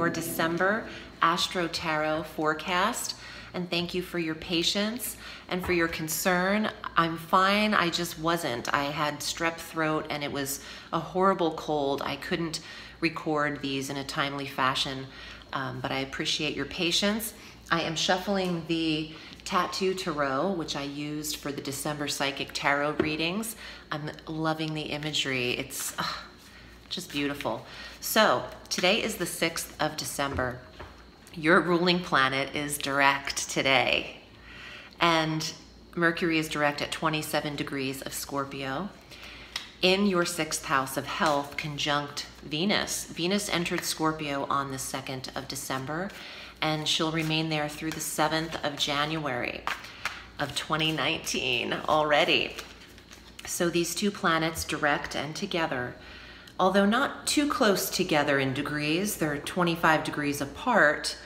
your December Astro Tarot forecast. And thank you for your patience and for your concern. I'm fine, I just wasn't. I had strep throat and it was a horrible cold. I couldn't record these in a timely fashion, but I appreciate your patience. I am shuffling the Tattoo Tarot, which I used for the December Psychic Tarot readings. I'm loving the imagery. It's just beautiful. So today is the 6th of December. Your ruling planet is direct today, and Mercury is direct at 27 degrees of Scorpio in your 6th house of health, conjunct Venus. Venus entered Scorpio on the 2nd of December, and she'll remain there through the 7th of January of 2019 already. So these two planets direct and together, although not too close together in degrees, they're 25 degrees apart,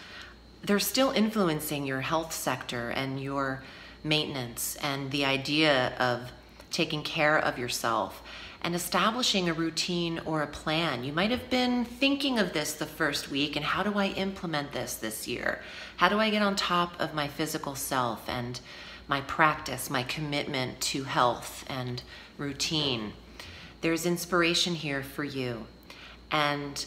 they're still influencing your health sector and your maintenance and the idea of taking care of yourself and establishing a routine or a plan. You might have been thinking of this the first week, and how do I implement this year? How do I get on top of my physical self and my practice, my commitment to health and routine? There's inspiration here for you. And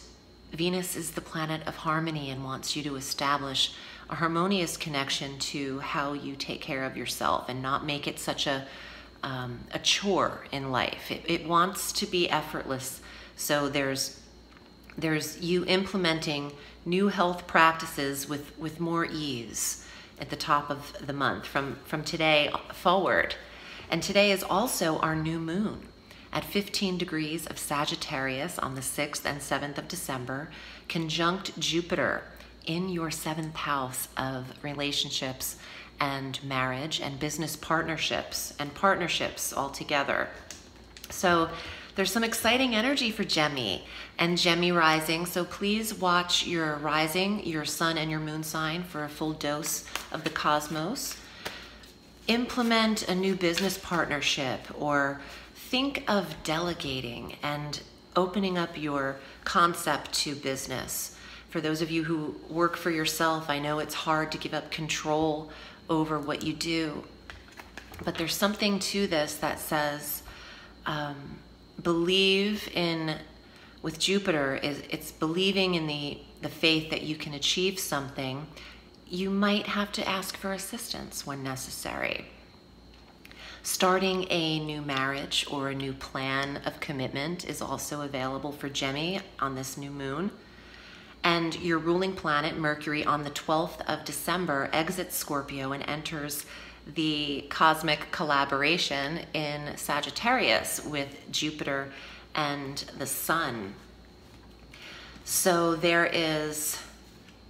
Venus is the planet of harmony and wants you to establish a harmonious connection to how you take care of yourself and not make it such a chore in life. It wants to be effortless. So there's you implementing new health practices with more ease at the top of the month from today forward. And today is also our new moon at 15 degrees of Sagittarius on the 6th and 7th of December, conjunct Jupiter in your 7th house of relationships and marriage and business partnerships and partnerships altogether. So there's some exciting energy for Gemini and Gemini rising. So please watch your rising, your sun and your moon sign for a full dose of the cosmos. Implement a new business partnership, or think of delegating and opening up your concept to business. For those of you who work for yourself, I know it's hard to give up control over what you do, but there's something to this that says believe in, with Jupiter, it's believing in the faith that you can achieve something. You might have to ask for assistance when necessary. Starting a new marriage or a new plan of commitment is also available for Gemini on this new moon. And your ruling planet, Mercury, on the 12th of December exits Scorpio and enters the cosmic collaboration in Sagittarius with Jupiter and the Sun. So there is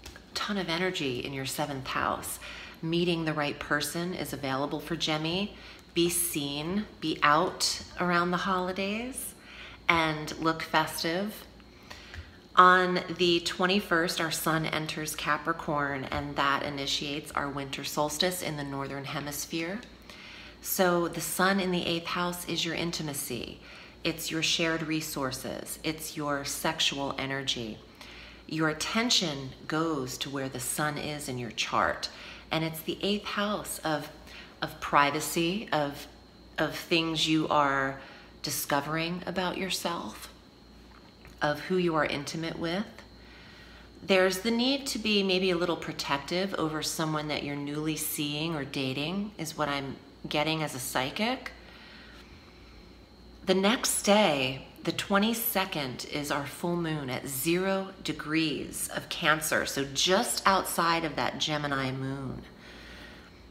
a ton of energy in your 7th house. Meeting the right person is available for Gemini. Be seen, be out around the holidays, and look festive. On the 21st, our sun enters Capricorn, and that initiates our winter solstice in the northern hemisphere. So the sun in the 8th house is your intimacy. It's your shared resources. It's your sexual energy. Your attention goes to where the sun is in your chart. And it's the 8th house of privacy, of things you are discovering about yourself, of who you are intimate with. There's the need to be maybe a little protective over someone that you're newly seeing or dating, is what I'm getting as a psychic. The next day, the 22nd, is our full moon at 0 degrees of Cancer, so just outside of that Gemini moon.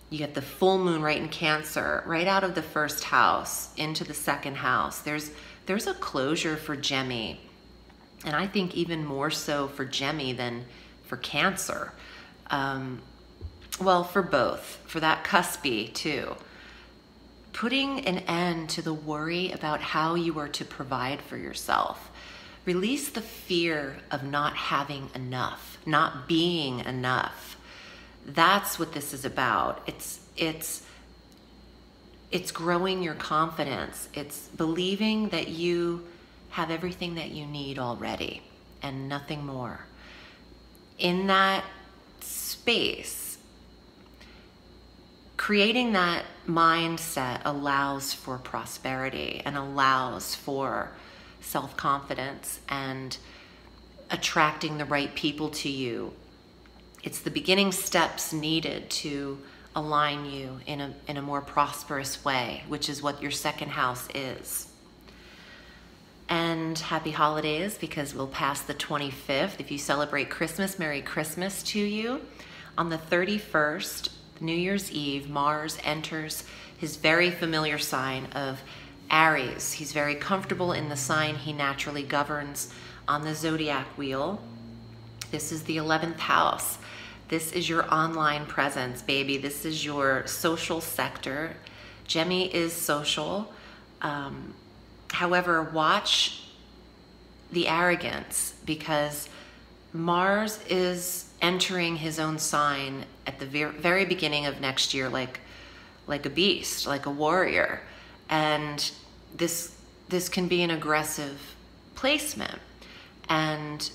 You get the full moon right in Cancer, right out of the 1st house into the 2nd house. There's a closure for Gemini. And I think even more so for Gemini than for Cancer. Well, for both, for that cuspy too. Putting an end to the worry about how you are to provide for yourself. Release the fear of not having enough, not being enough. That's what this is about. It's growing your confidence. It's believing that you have everything that you need already and nothing more. in that space, creating that mindset allows for prosperity and allows for self-confidence and attracting the right people to you. It's the beginning steps needed to align you in a more prosperous way, which is what your second house is. And happy holidays, because we'll pass the 25th. If you celebrate Christmas, Merry Christmas to you. On the 31st, New Year's Eve, Mars enters his very familiar sign of Aries. He's very comfortable in the sign he naturally governs on the zodiac wheel. This is the 11th house. This is your online presence, baby. This is your social sector. Gemini is social. However, watch the arrogance, because Mars is entering his own sign at the very beginning of next year, like a beast, like a warrior. And this can be an aggressive placement. And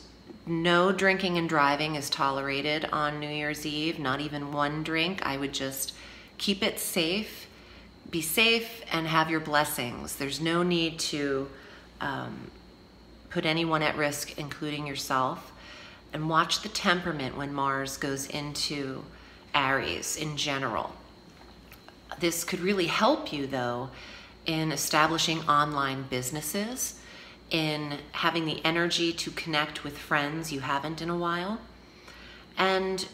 no drinking and driving is tolerated on New Year's Eve, not even one drink. I would just keep it safe, be safe, and have your blessings. There's no need to put anyone at risk, including yourself. And watch the temperament when Mars goes into Aries in general. This could really help you, though, in establishing online businesses, in having the energy to connect with friends you haven't in a while, and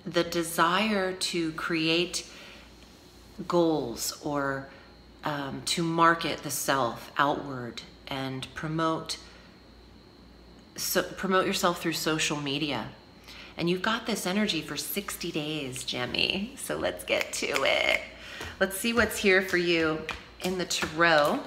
the desire to create goals or to market the self outward and promote yourself through social media. And you've got this energy for 60 days, Gemini. So let's get to it. Let's see what's here for you in the tarot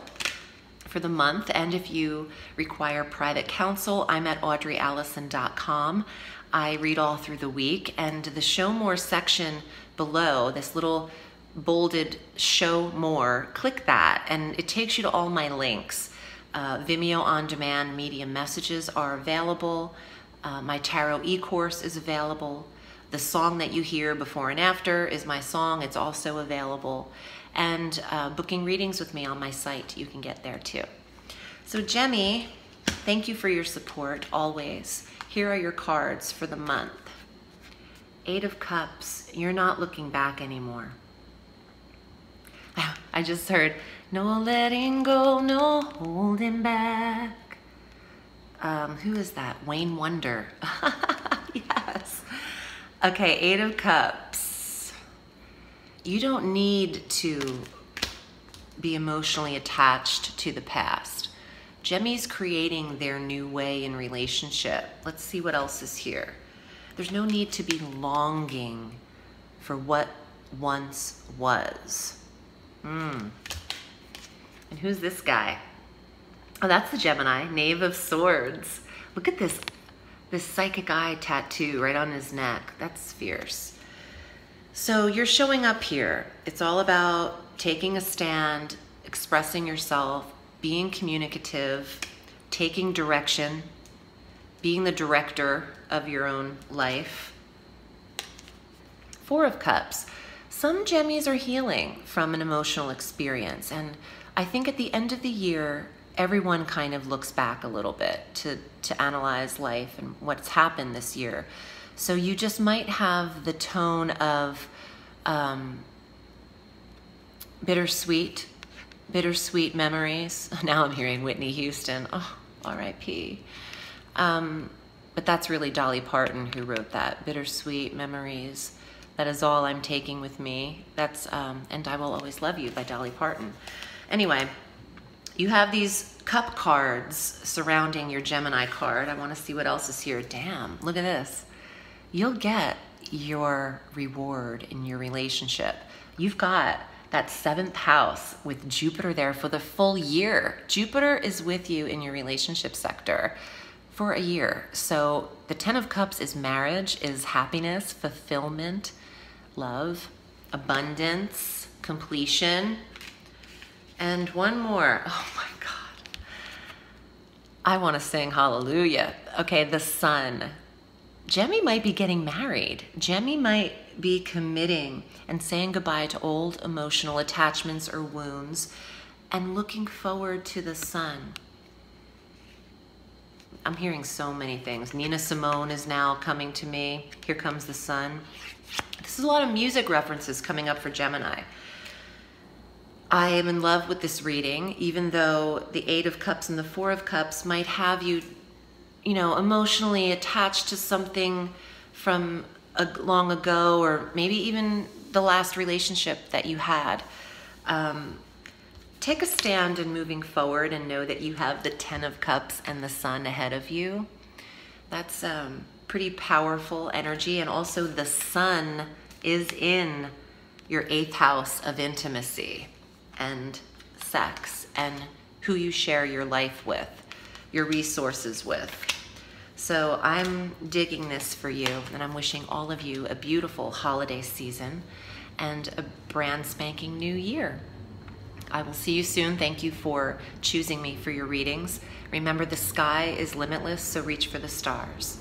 for the month. And if you require private counsel, I'm at audreyalison.com. I read all through the week, and the show more section below, this little bolded show more, click that and it takes you to all my links. Vimeo on demand medium messages are available. My tarot e-course is available. The song that you hear before and after is my song. It's also available. And booking readings with me on my site, you can get there too. So Gemini, thank you for your support always. Here are your cards for the month. 8 of Cups, you're not looking back anymore. I just heard, no letting go, no holding back. Who is that? Wayne Wonder. Yes. Okay, 8 of Cups. You don't need to be emotionally attached to the past. Gemini's creating their new way in relationship. Let's see what else is here. There's no need to be longing for what once was. And who's this guy? Oh, that's the Gemini, Knave of Swords. Look at this psychic eye tattoo right on his neck. That's fierce. So you're showing up here. It's all about taking a stand, expressing yourself, being communicative, taking direction, being the director of your own life. 4 of Cups. Some Gemmies are healing from an emotional experience, and I think at the end of the year, everyone kind of looks back a little bit to analyze life and what's happened this year. So you just might have the tone of bittersweet memories. Now I'm hearing Whitney Houston. Oh, R.I.P. But that's really Dolly Parton who wrote that. Bittersweet memories. That is all I'm taking with me. That's And I Will Always Love You by Dolly Parton. Anyway, you have these cup cards surrounding your Gemini card. I want to see what else is here. Damn, look at this. You'll get your reward in your relationship. You've got that 7th house with Jupiter there for the full year. Jupiter is with you in your relationship sector for a year. So the 10 of Cups is marriage, is happiness, fulfillment, love, abundance, completion. And one more. Oh my God. I want to sing hallelujah. Okay, the Sun. Gemini might be getting married. Gemini might be committing and saying goodbye to old emotional attachments or wounds and looking forward to the sun. I'm hearing so many things. Nina Simone is now coming to me. Here Comes the Sun. This is a lot of music references coming up for Gemini. I am in love with this reading, even though the Eight of Cups and the Four of Cups might have you, emotionally attached to something from long ago, or maybe even the last relationship that you had. Take a stand in moving forward and know that you have the Ten of Cups and the Sun ahead of you. That's pretty powerful energy. And also the Sun is in your 8th house of intimacy and sex and who you share your life with, your resources with. So I'm digging this for you, and I'm wishing all of you a beautiful holiday season and a brand spanking new year. I will see you soon. Thank you for choosing me for your readings. Remember, the sky is limitless, so reach for the stars.